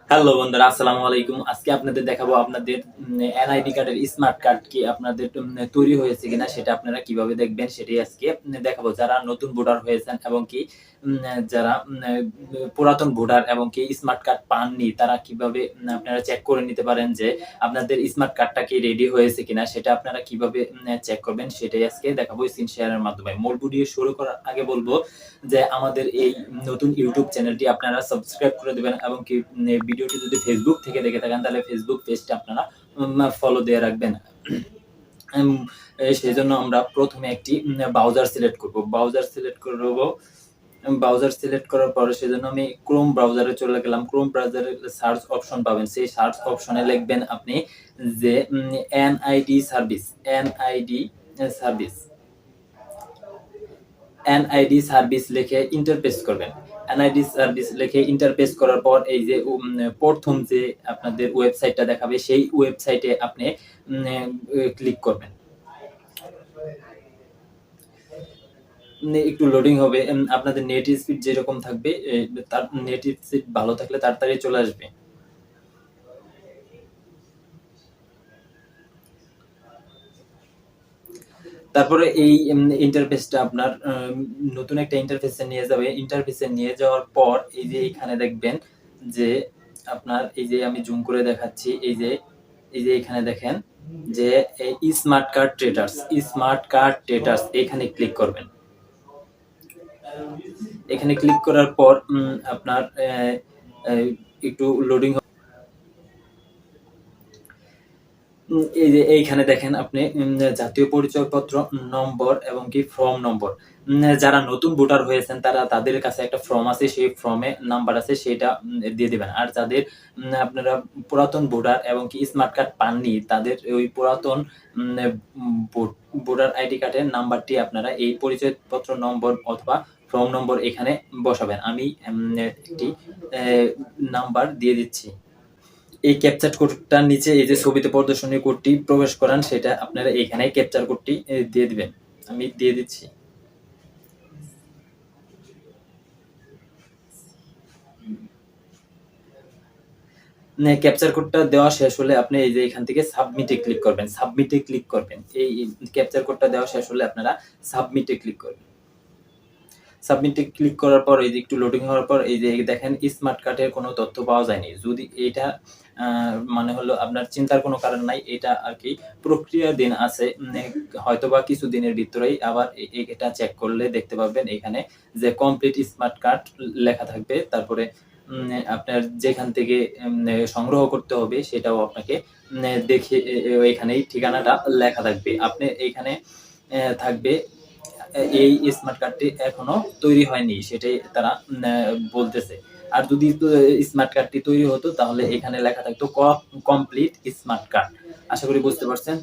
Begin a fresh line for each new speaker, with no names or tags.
Hello বন্ধুরা, আসসালামু আলাইকুম। আজকে আপনাদের দেখাবো আপনাদের এনআইডি কার্ডের স্মার্ট কার্ড কি আপনাদের তৈরি হয়েছে কিনা সেটা আপনারা কিভাবে দেখবেন সেটাই আজকে দেখাবো। যারা নতুন ভোটার হয়েছেন এবং কি যারা পুরাতন ভোটার এবং কি স্মার্ট কার্ড পাননি তারা কিভাবে আপনারা চেক করে নিতে পারেন যে আপনাদের স্মার্ট কার্ডটা কি রেডি হয়েছে কিনা সেটা আপনারা কিভাবে চেক করবেন সেটাই আজকে দেখাবো স্ক্রিন শেয়ারের মাধ্যমে। মূল ভিডিও শুরু করার আগে বলবো যে আমাদের এই নতুন ইউটিউব চ্যানেলটি আপনারা সাবস্ক্রাইব করে দিবেন এবং কি ভিডিওটি যদি ফেসবুক থেকে দেখে থাকেন তাহলে ফেসবুক পেজটা আপনারা ফলো দিয়ে রাখবেন। উম সেজন্য আমরা প্রথমে একটি ব্রাউজার সিলেক্ট করব। ব্রাউজার সিলেক্ট করার পরে সেজন্য আমি ক্রোম ব্রাউজারে চলে গেলাম। ক্রোম ব্রাউজারে সার্চ অপশন পাবেন। সেই সার্চ অপশনে লিখবেন আপনি যে NID service, NID service. NID service লিখে এন্টার প্রেস করবেন। এনআইডি সার্ভিস লিখে এন্টার প্রেস করার পর এই যে প্রথম যে আপনাদের ওয়েবসাইটটা দেখাবে সেই ওয়েবসাইটে আপনি ক্লিক করবেন। একটু লোডিং হবে। আপনাদের নেট স্পিড যেরকম থাকবে তার নেট স্পিড ভালো থাকলে তাড়াতাড়ি চলে আসবে। তারপরে এই ইন্টারফেসটা আপনার নতুন একটা ইন্টারফেসে নিয়ে যাবে। ইন্টারফেসে নিয়ে যাওয়ার পর এই যে এখানে দেখবেন যে আপনার এই যে আমি জুম করে দেখাচ্ছি এই যে এখানে দেখেন যে এই স্মার্ট কার্ড ট্রেডার্স এখানে ক্লিক করবেন। এখানে ক্লিক করার পর আপনার একটু লোডিং এই যে এইখানে দেখেন আপনি জাতীয় পরিচয়পত্র নম্বর এবং কি ফর্ম নম্বর। যারা নতুন ভোটার হয়েছেন তারা তাদের কাছে একটা ফর্ম আছে, সেই ফর্মে নাম্বার আছে সেটা দিয়ে দিবেন। আর যাদের আপনারা পুরাতন ভোটার এবং কি স্মার্ট কার্ড পাননি তাদের ওই পুরাতন ভোটার আইডি কার্ডের নাম্বারটি আপনারা এই পরিচয়পত্র নম্বর অথবা ফর্ম নম্বর এখানে বসাবেন। আমি একটি নাম্বার দিয়ে দিচ্ছি। এই ক্যাপচার কোডটার নিচে এই যে ছবিতে প্রদর্শনী কোডটি প্রবেশ করান সেটা আপনারা এখানে ক্যাপচার কোডটি দিয়ে দিবেন। আমি দিয়ে দিচ্ছি। ক্যাপচার কোডটা দেওয়া শেষ হলে আপনি এই যে এখান থেকে সাবমিটে ক্লিক করবেন। সাবমিটে ক্লিক করবেন। এই ক্যাপচার কোডটা দেওয়া শেষ হলে আপনারা সাবমিটে ক্লিক করবেন। সাবমিটে ক্লিক করার পর এই যে একটু লোডিং হওয়ার পর এই যে দেখেন স্মার্ট কার্ডের কোনো তথ্য পাওয়া যায়নি। যদি এইটা মানে হলো আপনার চিন্তার কোনো কারণ নাই। এটা আরকি প্রক্রিয়াধীন আছে। হয়তোবা কিছুদিনের ভিতরেই আবার এটা চেক করলে দেখতে পাবেন এখানে যে কমপ্লিট স্মার্ট কার্ড লেখা থাকবে। তারপরে আপনার যেখান থেকে সংগ্রহ করতে হবে সেটাও আপনাকে দেখে এখানেই ঠিকানাটা লেখা থাকবে। আপনি এইখানে থাকবে এই স্মার্ট কার্ডটি এখনো তৈরি হয়নি সেটাই তারা বলতেছে। আর যদি স্মার্ট কার্ডটি তৈরি হতো তাহলে এখানে লেখা থাকতো কমপ্লিট স্মার্ট কার্ড। আশা করি বুঝতে পারছেন।